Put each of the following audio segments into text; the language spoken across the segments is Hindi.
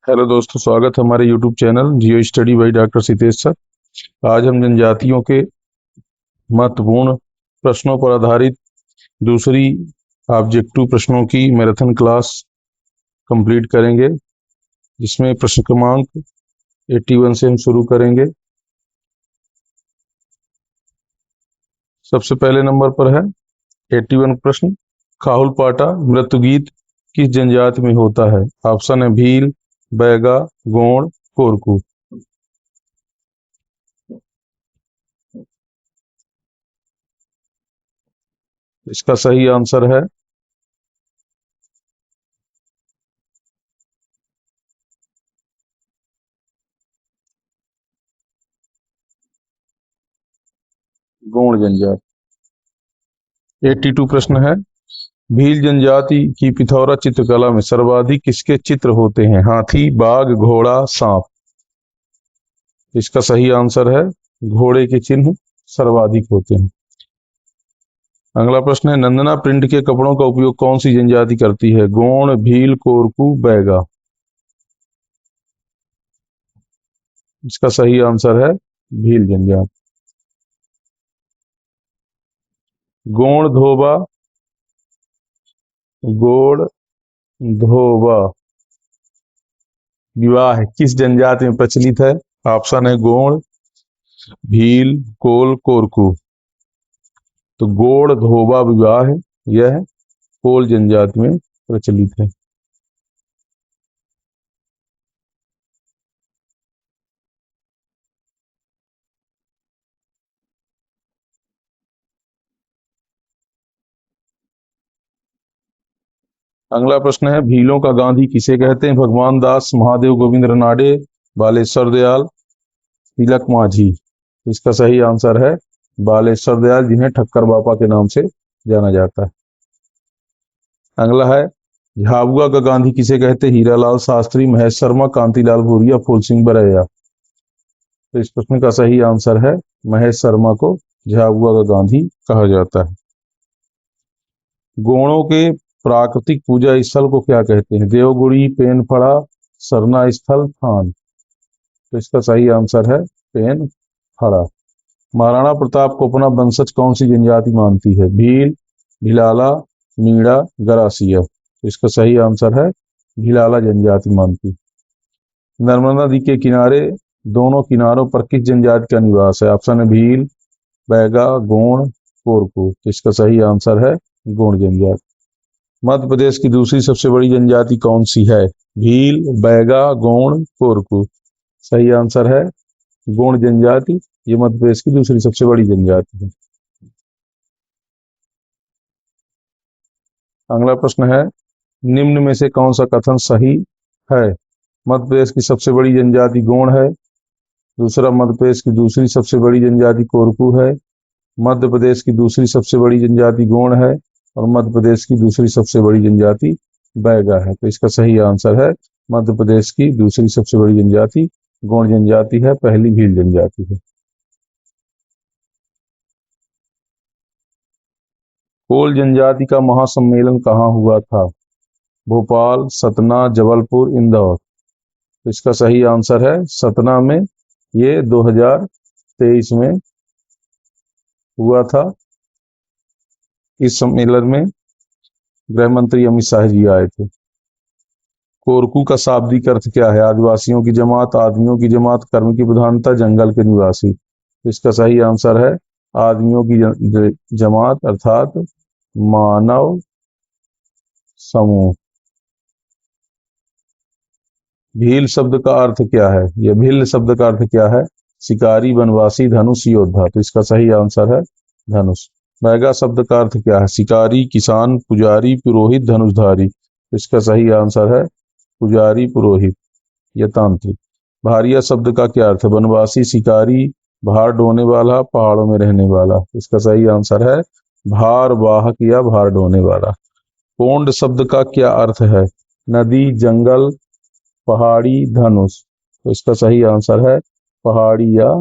हेलो दोस्तों, स्वागत है हमारे YouTube channel Jio study by doctor Sitesh sir. आज हम जनजातियों के महत्वपूर्ण प्रश्नों पर आधारित दूसरी ऑब्जेक्टिव प्रश्नों की मैराथन क्लास कंप्लीट करेंगे, जिसमें प्रश्न क्रमांक 81 से हम शुरू करेंगे। सबसे पहले नंबर पर है 81 प्रश्न। खाहुल पाटा मृत्यु गीत किस जनजाति में होता है? ऑप्शन है भील, बैगा, गोंड, कोरकू। इसका सही आंसर है गोंड जनजाति। 82 प्रश्न है, भील जनजाति की पिथौरा चित्रकला में सर्वाधिक किसके चित्र होते हैं? हाथी, बाघ, घोड़ा, सांप। इसका सही आंसर है घोड़े के चिन्ह सर्वाधिक होते हैं। अगला प्रश्न है, नंदना प्रिंट के कपड़ों का उपयोग कौन सी जनजाति करती है? गोंड, भील, कोरकू, बैगा। इसका सही आंसर है भील जनजाति। गोंड धोबा, गोड़ धोबा विवाह किस जनजाति में प्रचलित है? ऑप्शन है गोंड, भील, कोल, कोरकू। तो गोड़ धोबा विवाह यह कोल जनजाति में प्रचलित है। अगला प्रश्न है, भीलों का गांधी किसे कहते हैं? भगवान दास, महादेव गोविंद रनाडे, बालेश्वर दयाल, तिलक माझी। इसका सही आंसर है बालेश्वर दयाल, जिन्हें ठक्कर बापा के नाम से जाना जाता है। अगला है, झाबुआ का गांधी किसे कहते हैं? हीरालाल शास्त्री, महेश शर्मा, कांतिलाल भूरिया, फूल सिंह बरैया। तो इस प्रश्न का सही आंसर है महेश शर्मा को झाबुआ का गांधी कहा जाता है। गोणों के प्राकृतिक पूजा स्थल को क्या कहते हैं? देवगुड़ी, पेनफड़ा, सरना स्थल, थान। तो इसका सही आंसर है पेनफड़ा। महाराणा प्रताप को अपना वंशज कौन सी जनजाति मानती है? भील, भिलाला, मीणा, गरासिया। तो इसका सही आंसर है भिलाला जनजाति मानती। नर्मदा नदी के किनारे दोनों किनारों पर किस जनजाति का निवास है? ऑप्शन है भील, बैगा, गोंड, कोरकू। तो इसका सही आंसर है गोंड जनजाति। मध्य प्रदेश की दूसरी सबसे बड़ी जनजाति कौन सी है? भील, बैगा, गोंड, कोरकू। सही आंसर है गोंड जनजाति। ये मध्य प्रदेश की दूसरी सबसे बड़ी जनजाति है। अगला प्रश्न है, निम्न में से कौन सा कथन सही है? मध्य प्रदेश की सबसे बड़ी जनजाति गोंड है। दूसरा, मध्य प्रदेश की दूसरी सबसे बड़ी जनजाति कोरकू है। मध्य प्रदेश की दूसरी सबसे बड़ी जनजाति गोंड है और मध्य प्रदेश की दूसरी सबसे बड़ी जनजाति बैगा है। तो इसका सही आंसर है मध्य प्रदेश की दूसरी सबसे बड़ी जनजाति गोंड जनजाति है, पहली भील जनजाति है। कोल जनजाति का महासम्मेलन कहाँ हुआ था? भोपाल, सतना, जबलपुर, इंदौर। तो इसका सही आंसर है सतना में। ये 2023 में हुआ था। इस सम्मेलन में गृह मंत्री अमित शाह जी आए थे। कोरकू का शाब्दिक अर्थ क्या है? आदिवासियों की जमात, आदमियों की जमात, कर्म की प्रधानता, जंगल के निवासी। इसका सही आंसर है आदमियों की जमात अर्थात मानव समूह। भील शब्द का अर्थ क्या है? यह भील शब्द का अर्थ क्या है? शिकारी, वनवासी, धनुष, योद्धा। तो इसका सही आंसर है धनुष। बैगा शब्द का अर्थ क्या है? शिकारी, किसान, पुजारी, पुरोहित, धनुषधारी। इसका सही आंसर है पुजारी, पुरोहित या तांत्रिक। भारिया शब्द का क्या अर्थ है? वनवासी, शिकारी, भार ढोने वाला, पहाड़ों में रहने वाला। इसका सही आंसर है भार वाहक या भार ढोने वाला। पोंड शब्द का क्या अर्थ है? नदी, जंगल, पहाड़ी, धनुष। तो इसका सही आंसर है पहाड़ी या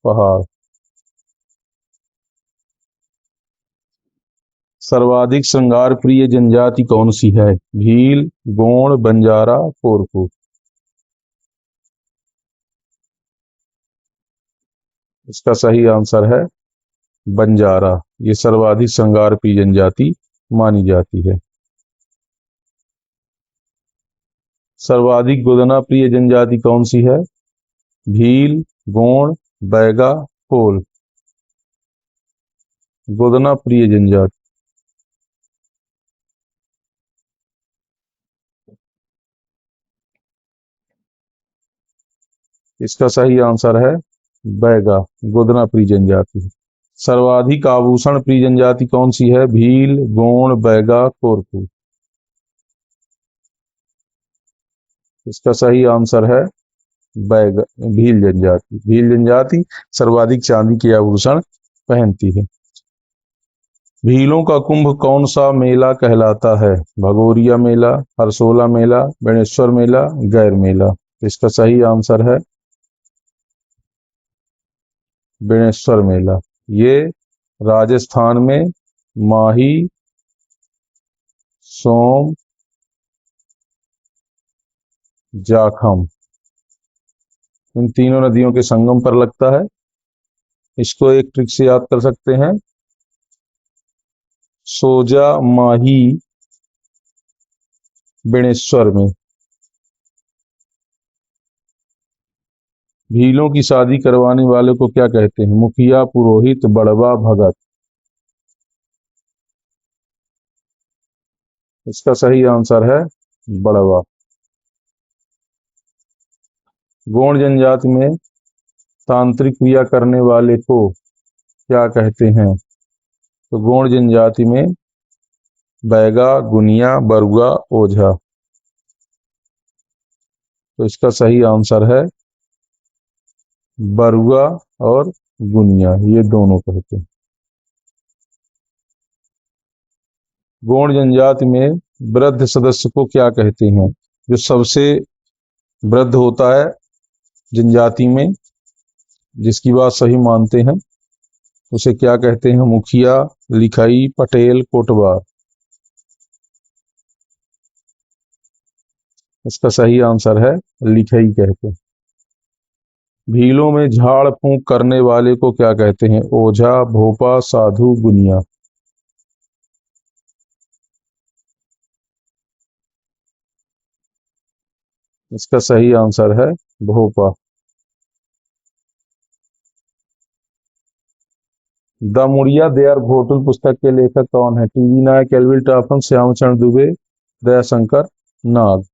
पहाड़। सर्वाधिक श्रृंगार प्रिय जनजाति कौन सी है? भील, गोंड, बंजारा, कोरकू। इसका सही आंसर है बंजारा। ये सर्वाधिक श्रृंगार प्रिय जनजाति मानी जाती है। सर्वाधिक गोदना प्रिय जनजाति कौन सी है? भील, गोंड, बैगा, कोल। गोदना प्रिय जनजाति। इसका सही आंसर है बैगा, गोदना प्रिय जनजाति। सर्वाधिक आभूषण प्रिय जनजाति कौन सी है? भील, गोंड, बैगा, कोरकू। इसका सही आंसर है बैगा, भील जनजाति। भील जनजाति सर्वाधिक चांदी के आभूषण पहनती है। भीलों का कुंभ कौन सा मेला कहलाता है? भगोरिया मेला, हरसोला मेला, बेणेश्वर मेला, गैर मेला। इसका सही आंसर है बेणेश्वर मेला। ये राजस्थान में माही, सोम, जाखम इन तीनों नदियों के संगम पर लगता है। इसको एक ट्रिक से याद कर सकते हैं। सोजा, माही, बेणेश्वर में। भीलों की शादी करवाने वाले को क्या कहते हैं? मुखिया, पुरोहित, बड़वा, भगत। इसका सही आंसर है बड़वा। गोंड जनजाति में तांत्रिक क्रिया करने वाले को क्या कहते हैं? तो गोंड जनजाति में बैगा, गुनिया, बरुआ, ओझा। तो इसका सही आंसर है बरुआ और गुनिया, ये दोनों कहते हैं। गोंड जनजाति में वृद्ध सदस्य को क्या कहते हैं? जो सबसे वृद्ध होता है जनजाति में, जिसकी बात सही मानते हैं, उसे क्या कहते हैं? मुखिया, लिखाई, पटेल, कोटवार। इसका सही आंसर है लिखाई कहते हैं। भीलों में झाड़ फूंक करने वाले को क्या कहते हैं? ओझा, भोपा, साधु, गुनिया। इसका सही आंसर है भोपा। The Muria their Ghotul पुस्तक के लेखक कौन है? TV Naik, Elwin Toffler, Shyamchandra Dube, Dayashankar Nag.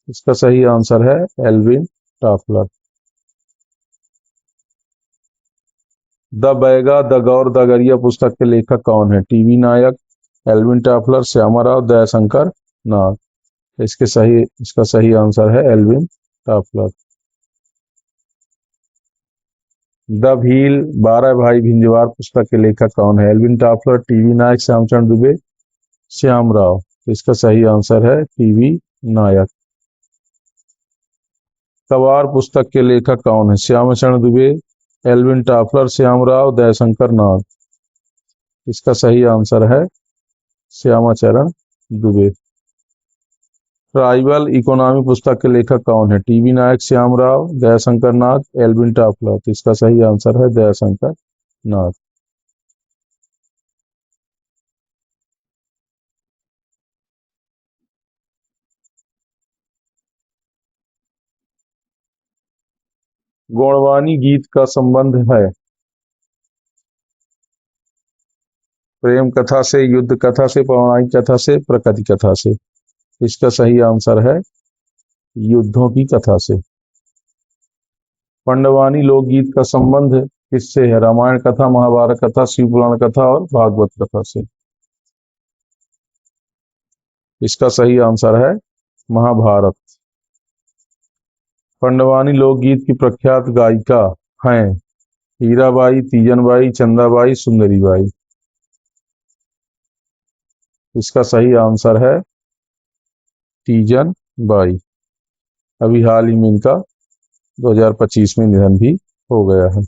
इसका सही आंसर है Elwin Toffler. The Baiga, the Gaur, the Gariya पुस्तक के लेखक कौन है? TV Naik, Elwin Toffler, Shyamarao, Dayashankar Nag. इसका सही आंसर है एल्विन टॉफलर। द भील, 12 भाई भिंजवार पुस्तक के लेखक कौन है? एल्विन टॉफलर, टीवी नायक, श्यामचंद्र दुबे, श्यामराव। इसका सही आंसर है टीवी नायक। तवार पुस्तक के लेखक कौन है? Shyamchandra Dubey, Alvin Toffler, Shyamrao, Dayashankar Nag. इसका सही आंसर है श्यामाचरण दुबे। ट्राइबल इकोनॉमी पुस्तक के लेखक कौन है? टीवी नायक, श्यामराव, दयाशंकर नाग, एल्विन टॉफलर। तो इसका सही आंसर है दयाशंकर नाग। गौड़वानी गीत का संबंध है प्रेम कथा से, युद्ध कथा से, पौराणिक कथा से, प्रकृति कथा से। इसका सही आंसर है युद्धों की कथा से। पांडवानी लोकगीत का संबंध किससे है? रामायण कथा, महाभारत कथा, शिव पुराण कथा और भागवत कथा से। इसका सही आंसर है महाभारत। पांडवानी लोकगीत की प्रख्यात गायिका हैं हीराबाई, तीजनबाई, चंदाबाई, सुंदरीबाई। इसका सही आंसर है तीजन बाई। अभी हाल ही में इनका 2025 में निधन भी हो गया है।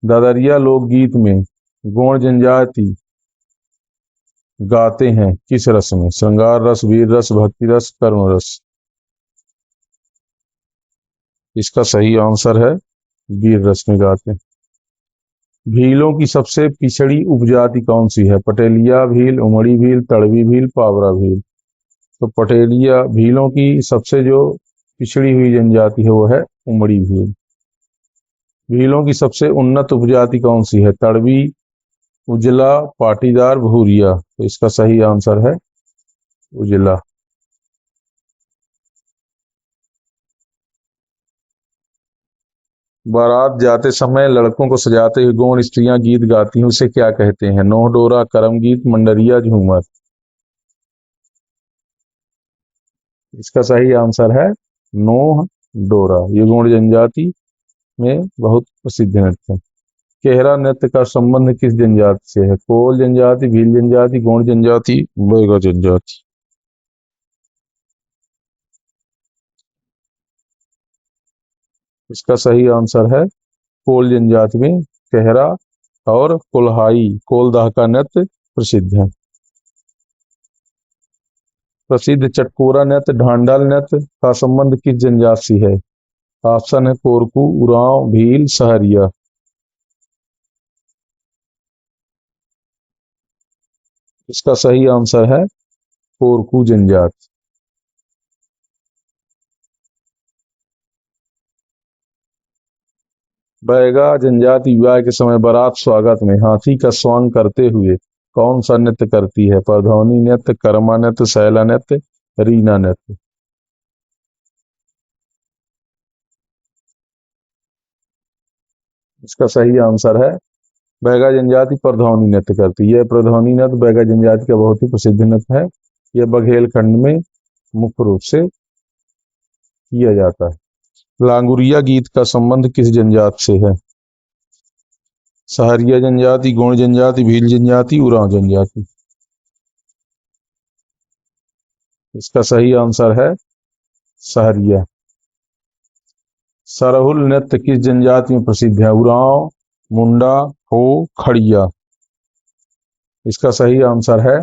दादरिया लोकगीत में गौड़ जनजाति गाते हैं किस रस में? श्रृंगार रस, वीर रस, भक्ति रस, कर्म रस। इसका सही आंसर है वीर रस में गाते हैं। भीलों की सबसे पिछड़ी उपजाति कौन सी है? पटेलिया भील, उमड़ी भील, तड़वी भील, पावरा भील। तो पटेलिया भीलों की सबसे जो पिछड़ी हुई जनजाति है वो है उमड़ी भील। भीलों की सबसे उन्नत उपजाति कौन सी है? तड़वी, उजला, पाटीदार, भूरिया। तो इसका सही आंसर है उजला। बारात जाते समय लड़कों को सजाते हुए गौड़ स्त्रियां गीत गाती हैं, उसे क्या कहते हैं? नोह डोरा, करम गीत, मंडरिया, झूमर। इसका सही आंसर है नोह डोरा। ये गौड़ जनजाति में बहुत प्रसिद्ध नृत्य है। केहरा नृत्य का संबंध किस जनजाति से है? कोल जनजाति, भील जनजाति, गौड़ जनजाति, बैगा जनजाति। इसका सही आंसर है कोल जनजाति में केहरा और कोल्हाई कोलदाह का नृत्य प्रसिद्ध है। प्रसिद्ध चटकोरा नृत्य ढांडल नृत्य का संबंध किस जनजाति से है? ऑप्शन है कोरकू, उरांव, भील, सहरिया। इसका सही आंसर है कोरकू जनजाति। बैगा जनजाति विवाह के समय बारात स्वागत में हाथी का स्वांग करते हुए कौन सा नृत्य करती है? परधौनी नृत्य, कर्मा नृत्य, सैला नृत्य, रीना नृत्य। इसका सही आंसर है बैगा जनजाति परधौनी नृत्य करती है। परधौनी नृत्य बैगा जनजाति का बहुत ही प्रसिद्ध नृत्य है। यह बघेलखंड में मुख्य रूप से किया जाता है। लांगुरिया गीत का संबंध किस जनजाति से है? सहरिया जनजाति, गौड़ जनजाति, भील जनजाति, उरांव जनजाति। इसका सही आंसर है सहरिया। सरहुल नृत्य किस जनजाति में प्रसिद्ध है? उरांव, मुंडा, हो, खड़िया। इसका सही आंसर है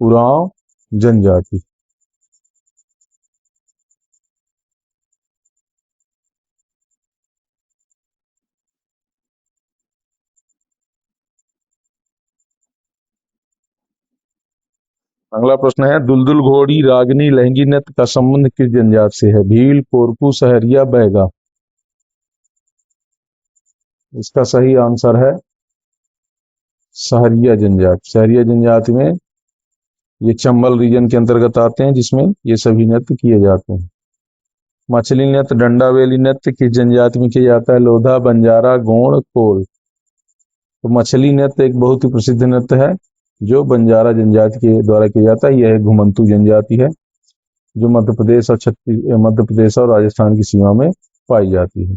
उरांव जनजाति। अगला प्रश्न है दुलदुल घोड़ी, रागनी, लहंगी नृत्य का संबंध किस जनजाति से है? भील, कोरकू, सहरिया, बैगा। इसका सही आंसर है सहरिया जनजाति। सहरिया जनजाति में ये चंबल रीजन के अंतर्गत आते हैं जिसमें ये सभी नृत्य किए जाते हैं। मछली नृत्य, डंडावेली नृत्य किस जनजाति में किया जाता है? लोधा, बंजारा, गोंड, कोल। तो मछली नृत्य एक बहुत ही प्रसिद्ध नृत्य है जो बंजारा जनजाति के द्वारा किया जाता है। यह घुमंतू जनजाति है जो मध्य प्रदेश और राजस्थान की सीमा में पाई जाती है।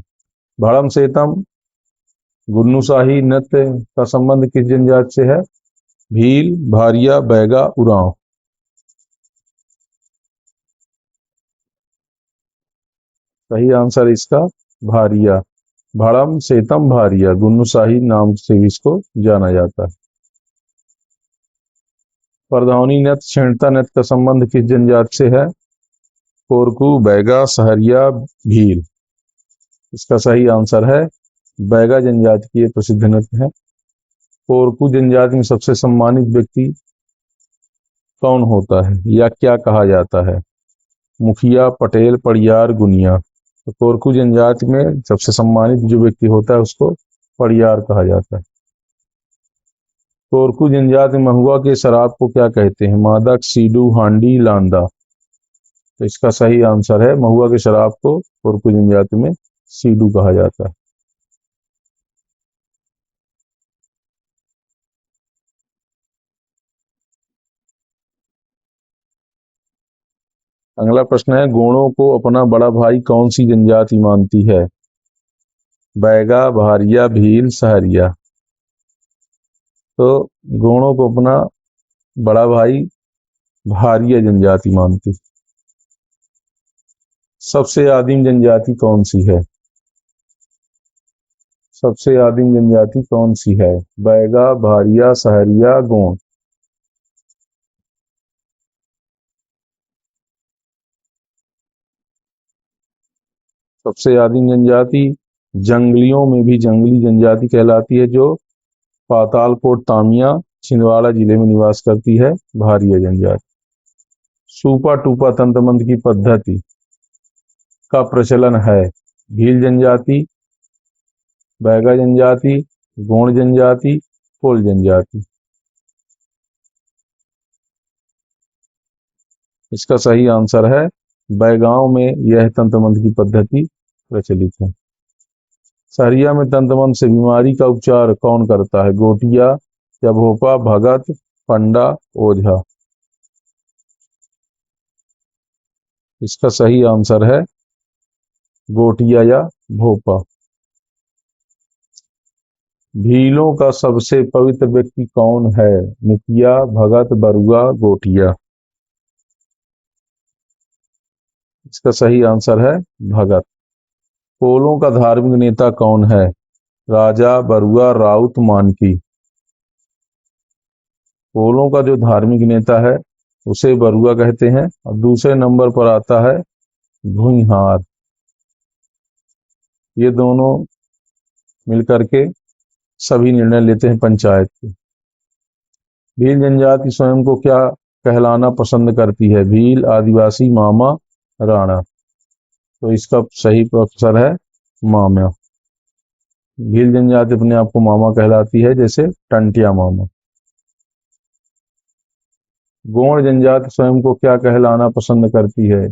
भाड़म सेतम गुन्नूशाही नृत्य का संबंध किस जनजाति से है? भील, भारिया, बैगा, उरांव। सही आंसर इसका भारिया। भाड़म सेतम भारिया गुन्नूशाही नाम से भी इसको जाना जाता है। परधौनी नृत्य छेड़ता नृत्य का संबंध किस जनजाति से है? कोरकू, बैगा, सहरिया, भील। इसका सही आंसर है बैगा जनजाति की प्रसिद्ध नृत्य है। कोरकू जनजाति में सबसे सम्मानित व्यक्ति कौन होता है या क्या कहा जाता है? मुखिया, पटेल, पड़ियार, गुनिया। तो कोरकू जनजाति में सबसे सम्मानित जो व्यक्ति होता है उसको पड़ियार कहा जाता है। कोरकू जनजाति में महुआ के शराब को क्या कहते हैं? मादक, सीडू, हांडी, लांदा। तो इसका सही आंसर है महुआ के शराब को कोरकू जनजाति में सीडू कहा जाता है। अगला प्रश्न है गोंडों को अपना बड़ा भाई कौन सी जनजाति मानती है? बैगा, भारिया, भील, सहरिया। तो गोंडों को अपना बड़ा भाई भारिया जनजाति मानती। सबसे आदिम जनजाति कौन सी है? सबसे आदिम जनजाति कौन सी है? बैगा, भारिया, सहरिया, गोंड। सबसे आदिम जनजाति जंगलियों में भी जंगली जनजाति कहलाती है, जो पातालकोट, तामिया, छिंदवाड़ा जिले में निवास करती है, भारिया जनजाति। सूपा टूपा तंत्र मंत्र की पद्धति का प्रचलन है? भील जनजाति, बैगा जनजाति, गोंड जनजाति, कोल जनजाति। इसका सही आंसर है बैगांव में यह तंत्र मंत्र की पद्धति प्रचलित है। सहरिया में तंत्र मंत्र से बीमारी का उपचार कौन करता है? गोटिया या भोपा, भगत, पंडा, ओझा। इसका सही आंसर है गोटिया या भोपा। भीलों का सबसे पवित्र व्यक्ति कौन है? मुखिया, भगत, बरुआ, गोटिया। इसका सही आंसर है भगत। कोलों का धार्मिक नेता कौन है? राजा, बरुआ, राउत, मानकी। कोलों का जो धार्मिक नेता है उसे बरुआ कहते हैं, और दूसरे नंबर पर आता है भूइहार। ये दोनों मिलकर के सभी निर्णय लेते हैं पंचायत के। भील जनजाति स्वयं को क्या कहलाना पसंद करती है? भील, आदिवासी, मामा, राणा। तो इसका सही अक्षर है मामा। भील जनजाति अपने आप को मामा कहलाती है, जैसे टंटिया मामा। गोंड जनजाति स्वयं को क्या कहलाना पसंद करती है?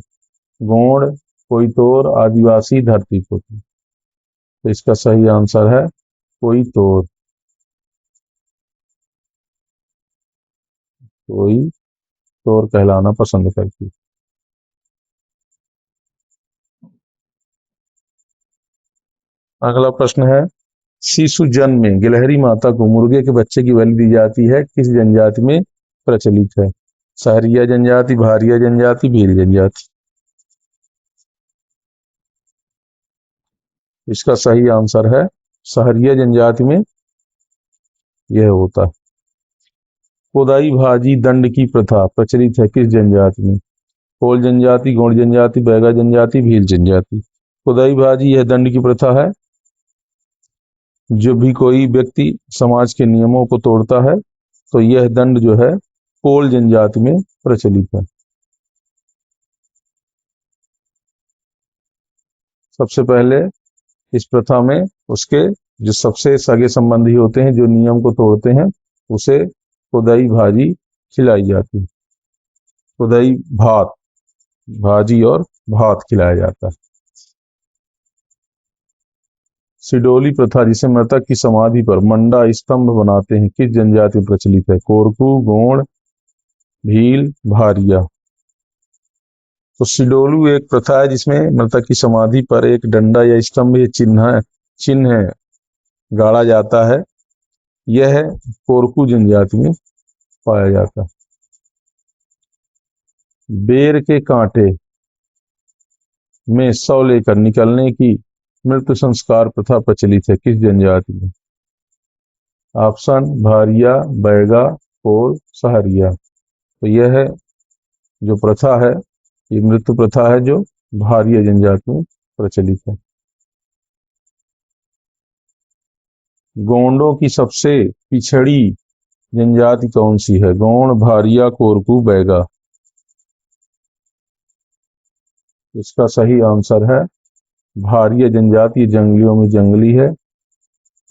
गोंड, कोइतोर, आदिवासी, धरतीपुत्र। तो इसका सही आंसर है कोइतोर। कोइतोर कहलाना पसंद करती है। अगला प्रश्न है, शिशु जन्म में गिलहरी माता को मुर्गे के बच्चे की बलि दी जाती है, किस जनजाति में प्रचलित है? सहरिया जनजाति, भारिया जनजाति, भील जनजाति। इसका सही आंसर है सहरिया जनजाति में यह होता है। कोदाई भाजी दंड की प्रथा प्रचलित है किस जनजाति में? कोल जनजाति, गोंड जनजाति, बैगा जनजाति, भील जनजाति। कोदाई भाजी यह दंड की प्रथा है, जो भी कोई व्यक्ति समाज के नियमों को तोड़ता है तो यह दंड जो है कोल जनजाति में प्रचलित है। सबसे पहले इस प्रथा में उसके जो सबसे सगे संबंधी होते हैं, जो नियम को तोड़ते हैं, उसे कोदाई भाजी खिलाई जाती है। कोदाई भात, भाजी और भात खिलाया जाता है। सिडोली प्रथा, जिसे मृतक की समाधि पर मंडा स्तंभ बनाते हैं, किस जनजाति में प्रचलित है? कोरकू, गोंड, भील, भारिया। तो सिडोलू एक प्रथा है जिसमें मृतक की समाधि पर एक डंडा या स्तंभ या चिन्ह गाड़ा जाता है। यह कोरकू जनजाति में पाया जाता है। बेर के कांटे में शव लेकर निकलने की मृत्यु संस्कार प्रथा प्रचलित है किस जनजाति में? ऑप्शन भारिया, बैगा, कोल, सहरिया। तो यह है जो प्रथा है, ये मृत्यु प्रथा है जो भारिया जनजाति में प्रचलित है। गोंडों की सबसे पिछड़ी जनजाति कौन सी है? गोंड, भारिया, कोरकू, बैगा। इसका सही आंसर है भारिया जनजाति, जंगलियों में जंगली है।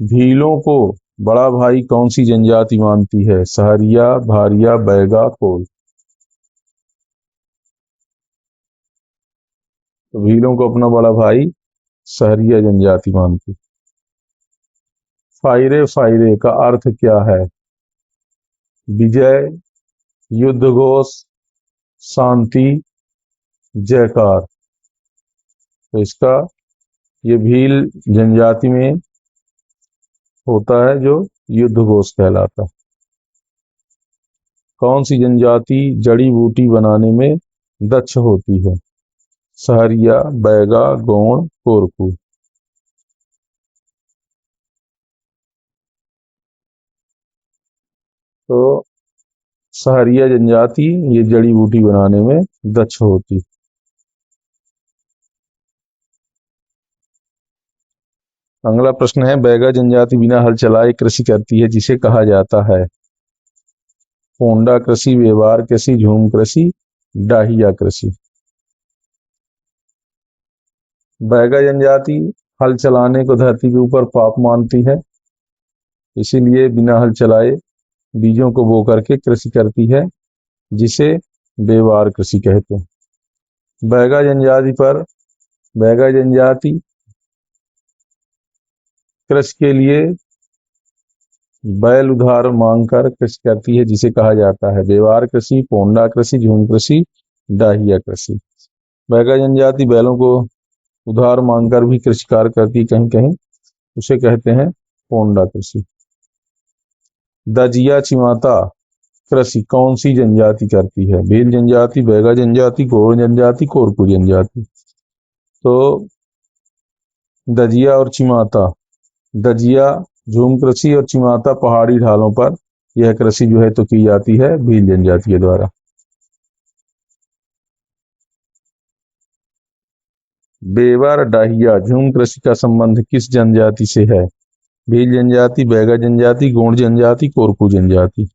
भीलों को बड़ा भाई कौन सी जनजाति मानती है? सहरिया, भारिया, बैगा, कोल। तो भीलों को अपना बड़ा भाई सहरिया जनजाति मानती। फायरे फायरे का अर्थ क्या है? विजय, युद्ध घोष, शांति, जयकार। तो इसका ये भील जनजाति में होता है जो युद्ध घोष कहलाता है। कौन सी जनजाति जड़ी बूटी बनाने में दक्ष होती है? सहरिया, बैगा, गोंड, कोरकू। तो सहरिया जनजाति ये जड़ी बूटी बनाने में दक्ष होती। अगला प्रश्न है, बैगा जनजाति बिना हल चलाए कृषि करती है जिसे कहा जाता है? पोंडा कृषि, व्यवहार कृषि, झूम कृषि, डाहिया कृषि। बैगा जनजाति हल चलाने को धरती के ऊपर पाप मानती है, इसीलिए बिना हल चलाए बीजों को बो करके कृषि करती है जिसे व्यवहार कृषि कहते हैं। बैगा जनजाति पर बैगा जनजाति कृषि के लिए बैल उधार मांगकर कृषि करती है जिसे कहा जाता है व्यवहार कृषि, पोंडा कृषि, झूम कृषि, डाहिया कृषि। बैगा जनजाति बैलों को उधार मांगकर भी कृषि कार्य करती, कहीं कहीं उसे कहते हैं पोंडा कृषि। दजिया चिमाता कृषि कौन सी जनजाति करती है? भील जनजाति, बैगा जनजाति, गोंड जनजाति, कोरकू जनजाति। तो दजिया और चिमाता, दजिया झूम कृषि और चिमाता पहाड़ी ढालों पर यह कृषि जो है तो की जाती है भील जनजाति के द्वारा। बेवर डाहिया झूम कृषि का संबंध किस जनजाति से है? भील जनजाति, बैगा जनजाति, गोंड जनजाति, कोरकू जनजाति।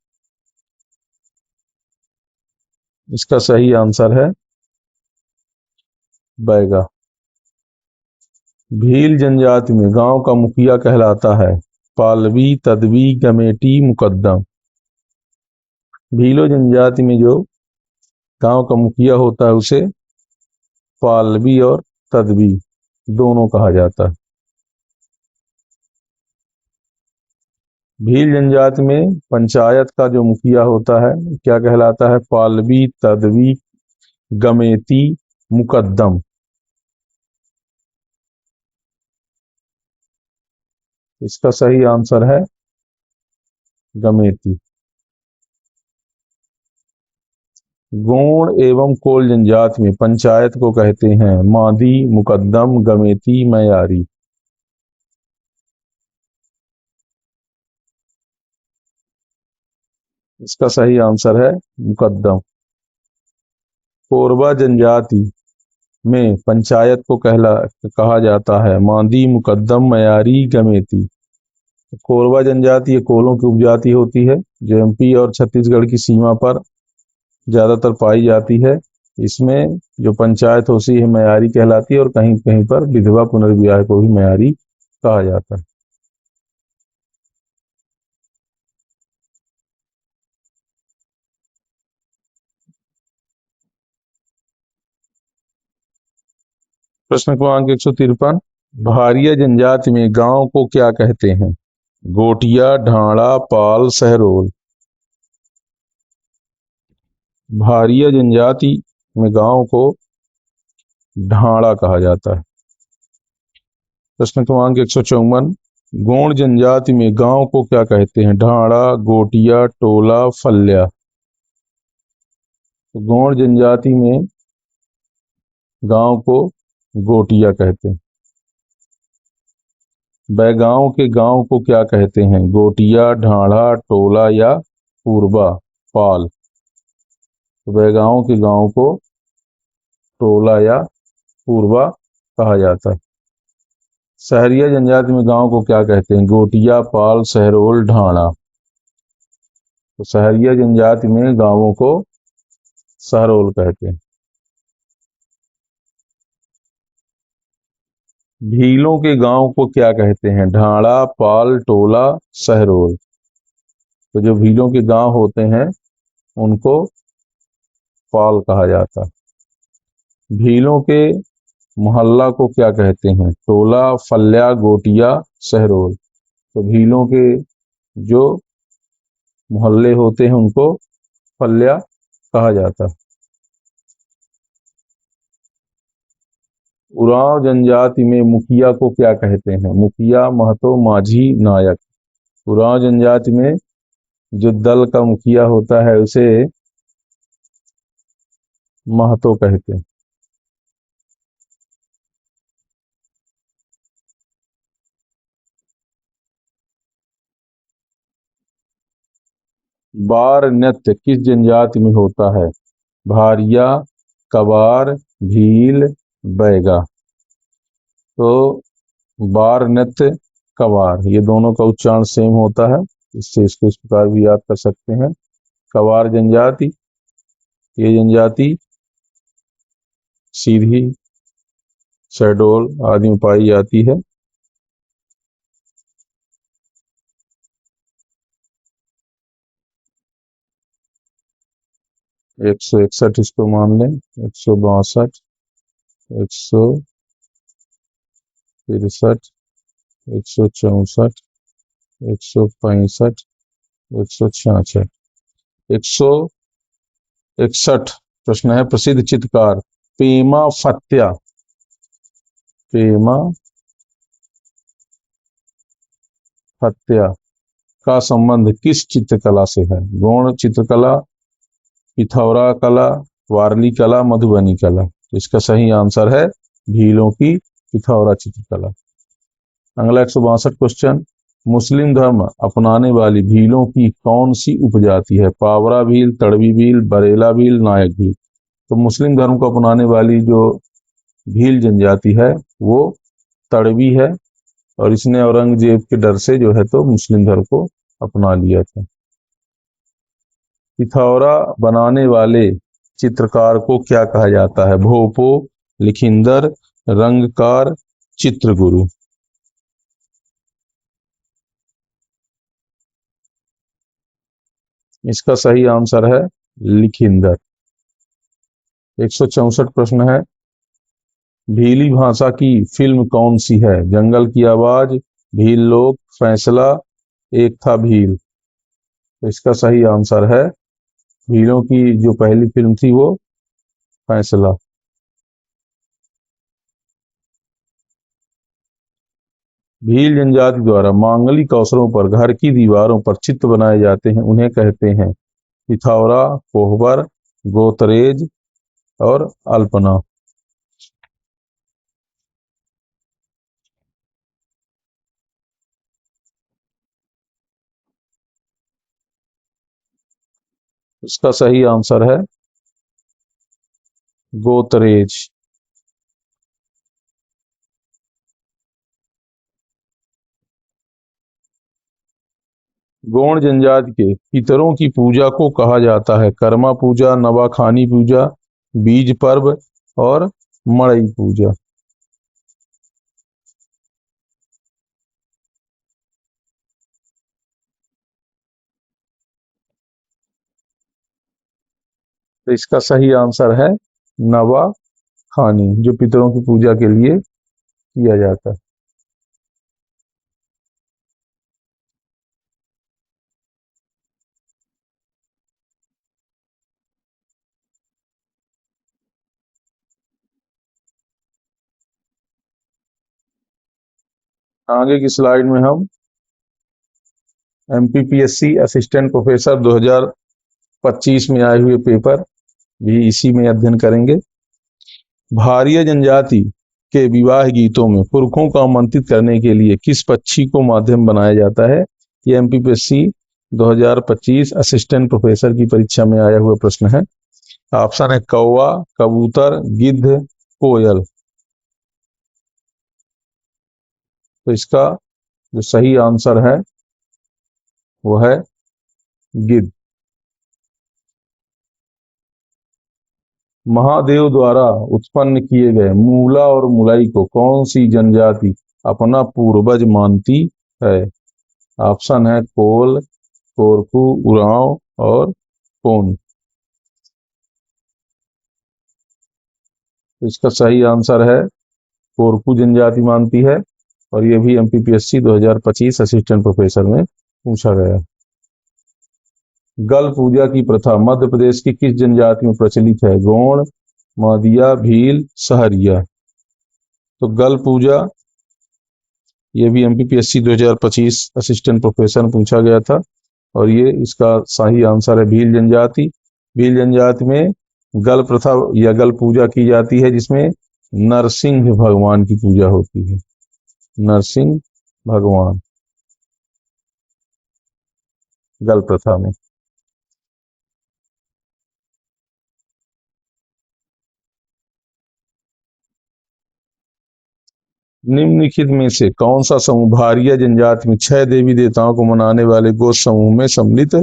इसका सही आंसर है बैगा। भील जनजाति में गांव का मुखिया कहलाता है पालवी, तदवी, गमेटी, मुकद्दम। भीलो जनजाति में जो गांव का मुखिया होता है उसे पालवी और तदवी दोनों कहा जाता है। भील जनजाति में पंचायत का जो मुखिया होता है क्या कहलाता है? पालवी, तदवी, गमेती, मुकद्दम। इसका सही आंसर है गमेती। गोंड एवं कोल जनजाति में पंचायत को कहते हैं मादी, मुकद्दम, गमेती, मयारी। इसका सही आंसर है मुकद्दम। कोरबा जनजाति में पंचायत को कहा जाता है मादी, मुकद्दम, मयारी, गमेती। कोरबा जनजाति ये कोलों की उपजाति होती है जो एमपी और छत्तीसगढ़ की सीमा पर ज्यादातर पाई जाती है। इसमें जो पंचायत होती है मयारी कहलाती है और कहीं कहीं पर विधवा पुनर्विवाह को भी मयारी कहा जाता है। प्रश्न क्रमांक 153, भारिया जनजाति में गांव को क्या कहते हैं? गोटिया, ढाणा, पाल, सहरोल। भारिया जनजाति में गांव को ढाणा कहा जाता है। प्रश्न क्रमांक 154, गोंड जनजाति में गांव को क्या कहते हैं? ढाणा, गोटिया, टोला, फल्या। तो गोंड जनजाति में गांव को गोटिया कहते हैं। बैगांव के गांव को क्या कहते हैं? गोटिया, ढाणा, टोला या पूर्वा, पाल। तो बैगांव के गांव को टोला या पूर्वा कहा जाता है। सहरिया जनजाति में गांव को क्या कहते हैं? गोटिया, पाल, सहरोल, ढाणा। तो सहरिया जनजाति में गांवों को सहरोल कहते हैं। भीलों के गांव को क्या कहते हैं? ढाणा, पाल, टोला, सहरोल। तो जो भीलों के गांव होते हैं उनको पाल कहा जाता है। भीलों के मोहल्ला को क्या कहते हैं? टोला, फल्या, गोटिया, सहरोल। तो भीलों के जो मोहल्ले होते हैं उनको फल्या कहा जाता है। उरांव जनजाति में मुखिया को क्या कहते हैं? मुखिया, महतो, माझी, नायक। उरांव जनजाति में जो दल का मुखिया होता है उसे महतो कहते हैं। बार नृत्य किस जनजाति में होता है? भारिया, कबार, भील, बैगा। तो बार नृत्य, कबार, ये दोनों का उच्चारण सेम होता है, इससे इसको इस प्रकार भी याद कर सकते हैं। कबार जनजाति, ये जनजाति सीधी, शहडोल आदि में पाई जाती है। 161 इसको मान लें, 162, 163, 164, 165, 166। 161 प्रश्न है, प्रसिद्ध चित्रकार पेमा फत्या, पेमा फत्या का संबंध किस चित्रकला से है? गौण चित्रकला, पिथौरा कला, वारली कला, मधुबनी कला। तो इसका सही आंसर है भीलों की पिथौरा चित्रकला। अगला 162 क्वेश्चन, मुस्लिम धर्म अपनाने वाली भीलों की कौन सी उपजाति है? पावरा भील, तड़वी भील, बरेला भील, नायक भील। तो मुस्लिम धर्म को अपनाने वाली जो भील जनजाति है वो तड़वी है, और इसने औरंगजेब के डर से जो है तो मुस्लिम धर्म को अपना लिया था। पिथौरा बनाने वाले चित्रकार को क्या कहा जाता है? भोपो, लिखिंदर, रंगकार, चित्रगुरु। इसका सही आंसर है लिखिंदर। 164 प्रश्न है, भीली भाषा की फिल्म कौन सी है? जंगल की आवाज, भील लोक, फैसला, एक था भील। तो इसका सही आंसर है भीलों की जो पहली फिल्म थी वो फैसला। भील जनजाति द्वारा मांगलिक अवसरों पर घर की दीवारों पर चित्र बनाए जाते हैं, उन्हें कहते हैं पिथौरा, कोहबर, गोतरेज और अल्पना। इसका सही आंसर है गोतरेज। गौण जनजाति के पितरों की पूजा को कहा जाता है कर्मा पूजा, नवाखानी पूजा, बीज पर्व और मड़ई पूजा। तो इसका सही आंसर है नवाखानी, जो पितरों की पूजा के लिए किया जाता है। आगे की स्लाइड में हम एमपीपीएससी असिस्टेंट प्रोफेसर 2025 में आए हुए पेपर भी इसी में अध्ययन करेंगे। भारिया जनजाति के विवाह गीतों में पुरखों को आमंत्रित करने के लिए किस पक्षी को माध्यम बनाया जाता है? ये एमपीपीएससी 2025 असिस्टेंट प्रोफेसर की परीक्षा में आया हुआ प्रश्न है। ऑप्शन है कौवा, कबूतर, गिद्ध, कोयल। तो इसका जो सही आंसर है वो है गिद्ध। महादेव द्वारा उत्पन्न किए गए मूला और मुलई को कौन सी जनजाति अपना पूर्वज मानती है? ऑप्शन है कोल, कोरकू, उरांव और कोन। इसका सही आंसर है कोरकू जनजाति मानती है, और ये भी एमपीपीएससी 2025 असिस्टेंट प्रोफेसर में पूछा गया। गल पूजा की प्रथा मध्य प्रदेश की किस जनजाति में प्रचलित है? गोंड, मादिया, भील, सहरिया। तो गल पूजा ये भी एमपीपीएससी 2025 असिस्टेंट प्रोफेसर में पूछा गया था, और ये इसका सही आंसर है भील जनजाति। भील जनजाति में गल प्रथा या गल पूजा की जाती है, जिसमें नरसिंह भगवान की पूजा होती है, नरसिंह भगवान गल प्रथा में। निम्नलिखित में से कौन सा समूह भारिया जनजाति में 6 देवी देवताओं को मनाने वाले गोत्र समूह में सम्मिलित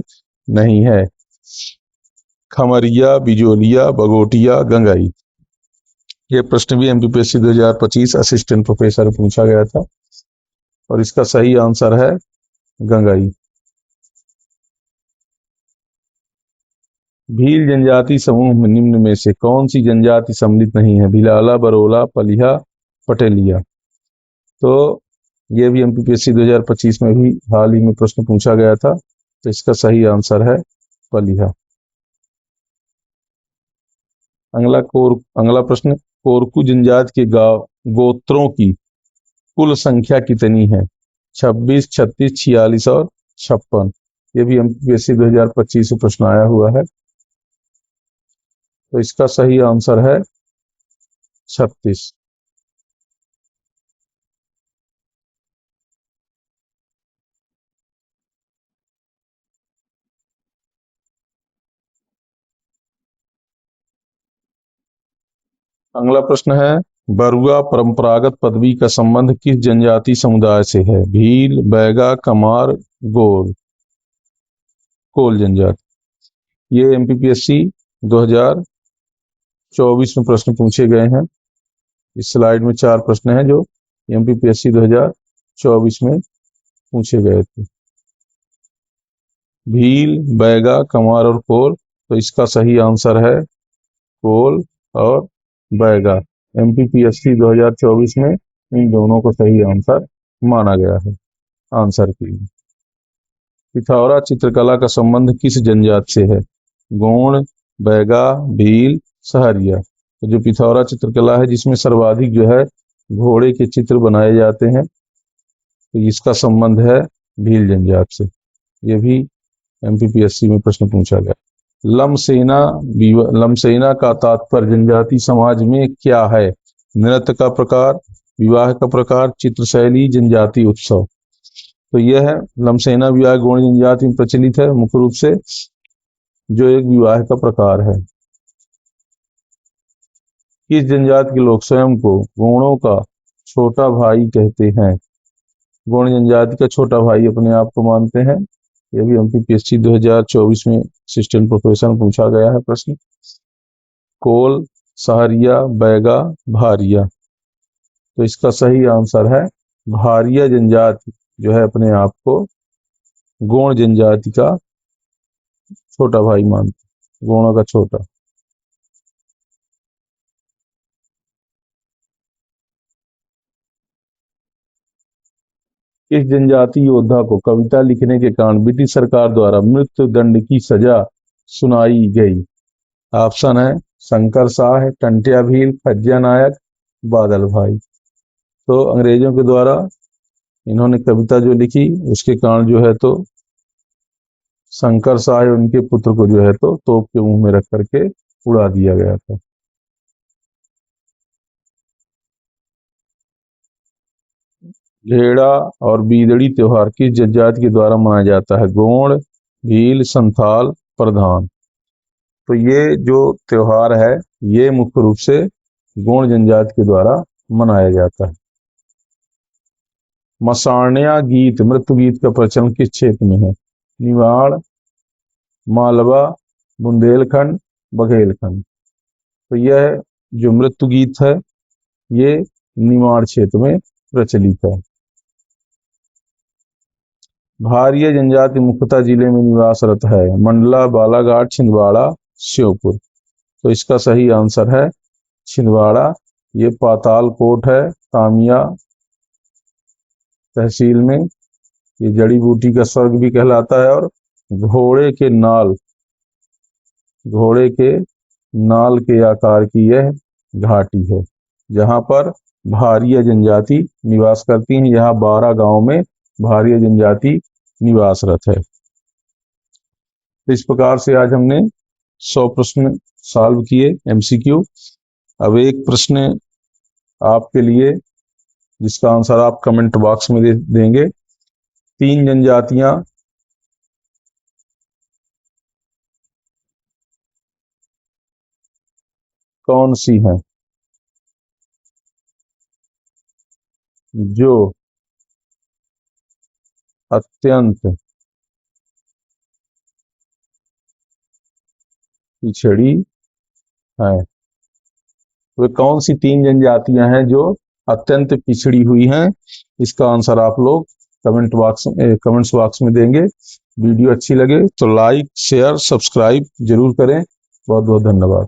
नहीं है? खमरिया, बिजोलिया, बगोटिया, गंगाई। ये प्रश्न भी एमपीपीएससी 2025 असिस्टेंट प्रोफेसर में पूछा गया था और इसका सही आंसर है गंगाई। भील जनजाति समूह में निम्न में से कौन सी जनजाति सम्मिलित नहीं है? भिलाला, बरोला, पलिया, पटेलिया। तो ये भी एमपीपीएससी 2025 में भी हाल ही में प्रश्न पूछा गया था, तो इसका सही आंसर है पलिया। अगला प्रश्न, कोरकू जनजाति के गांव गोत्रों की कुल संख्या कितनी है? 26, 36, 46 और 56। ये भी एमपीपीएससी 2025 से प्रश्न आया हुआ है, तो इसका सही आंसर है 36। अगला प्रश्न है, बरुआ परंपरागत पदवी का संबंध किस जनजाति समुदाय से है? भील, बैगा, कमार, गोल, कोल जनजाति। ये एमपीपीएससी 2024 में प्रश्न पूछे गए हैं। इस स्लाइड में 4 प्रश्न हैं जो एमपीपीएससी 2024 में पूछे गए थे। भील, बैगा, कमार और कोल, तो इसका सही आंसर है कोल और बैगा। एमपीपीएससी 2024 में इन दोनों को सही आंसर माना गया है आंसर के लिए। पिथौरा चित्रकला का संबंध किस जनजाति से है? गोंड, बैगा, भील, सहरिया। तो जो पिथौरा चित्रकला है जिसमें सर्वाधिक जो है घोड़े के चित्र बनाए जाते हैं, तो इसका संबंध है भील जनजाति से। ये भी एमपीपीएससी में प्रश्न पूछा गया। लमसेना का तात्पर्य जनजाति समाज में क्या है? नृत्य का प्रकार, विवाह का प्रकार, चित्रशैली, जनजाति उत्सव। तो यह है लमसेना विवाह गौड़ जनजाति में प्रचलित है मुख्य रूप से, जो एक विवाह का प्रकार है। किस जनजाति के लोग स्वयं को गौड़ों का छोटा भाई कहते हैं? गौड़ जनजाति का छोटा भाई अपने आप को मानते हैं। यह भी एमपीपीएससी 2024 में असिस्टेंट प्रोफेसर में पूछा गया है प्रश्न। कोल, सहरिया, बैगा, भारिया। तो इसका सही आंसर है भारिया जनजाति जो है अपने आप को गौड़ जनजाति का छोटा भाई मानते, गौड़ों का छोटा। इस जनजाति योद्धा को कविता लिखने के कारण ब्रिटिश सरकार द्वारा मृत्यु दंड की सजा सुनाई गई। ऑप्शन है शंकर शाह, टंटिया भील, खज्जा नायक, बादल भाई। तो अंग्रेजों के द्वारा इन्होंने कविता जो लिखी उसके कारण जो है तो शंकर शाह उनके पुत्र को जो है तो तोप के मुंह में रख करके उड़ा दिया गया था। घेड़ा और बीदड़ी त्योहार किस जनजाति के द्वारा मनाया जाता है? गोंड, भील, संथाल, प्रधान। तो ये जो त्योहार है ये मुख्य रूप से गोंड जनजाति के द्वारा मनाया जाता है। मसाण्या गीत मृत्यु गीत का प्रचलन किस क्षेत्र में है? निवाड़, मालवा, बुंदेलखंड, बघेलखंड। तो यह जो मृत्यु गीत है ये निवाड़ क्षेत्र में प्रचलित है। भारिया जनजाति मुख्यतः जिले में निवासरत है? मंडला, बालाघाट, छिंदवाड़ा, श्योपुर। तो इसका सही आंसर है छिंदवाड़ा। ये पातालकोट है तामिया तहसील में। ये जड़ी बूटी का स्वर्ग भी कहलाता है और घोड़े के नाल के आकार की यह घाटी है जहां पर भारिया जनजाति निवास करती है। यहाँ 12 गांव में भारिया जनजाति निवासरत है। तो इस प्रकार से आज हमने 100 प्रश्न सॉल्व किए एमसीक्यू। अब एक प्रश्न आपके लिए जिसका आंसर आप कमेंट बॉक्स में देंगे। 3 जनजातियां कौन सी हैं? जो अत्यंत पिछड़ी है। वे कौन सी 3 जनजातियां हैं जो अत्यंत पिछड़ी हुई हैं? इसका आंसर आप लोग कमेंट्स बॉक्स में देंगे। वीडियो अच्छी लगे तो लाइक शेयर सब्सक्राइब जरूर करें। बहुत बहुत धन्यवाद।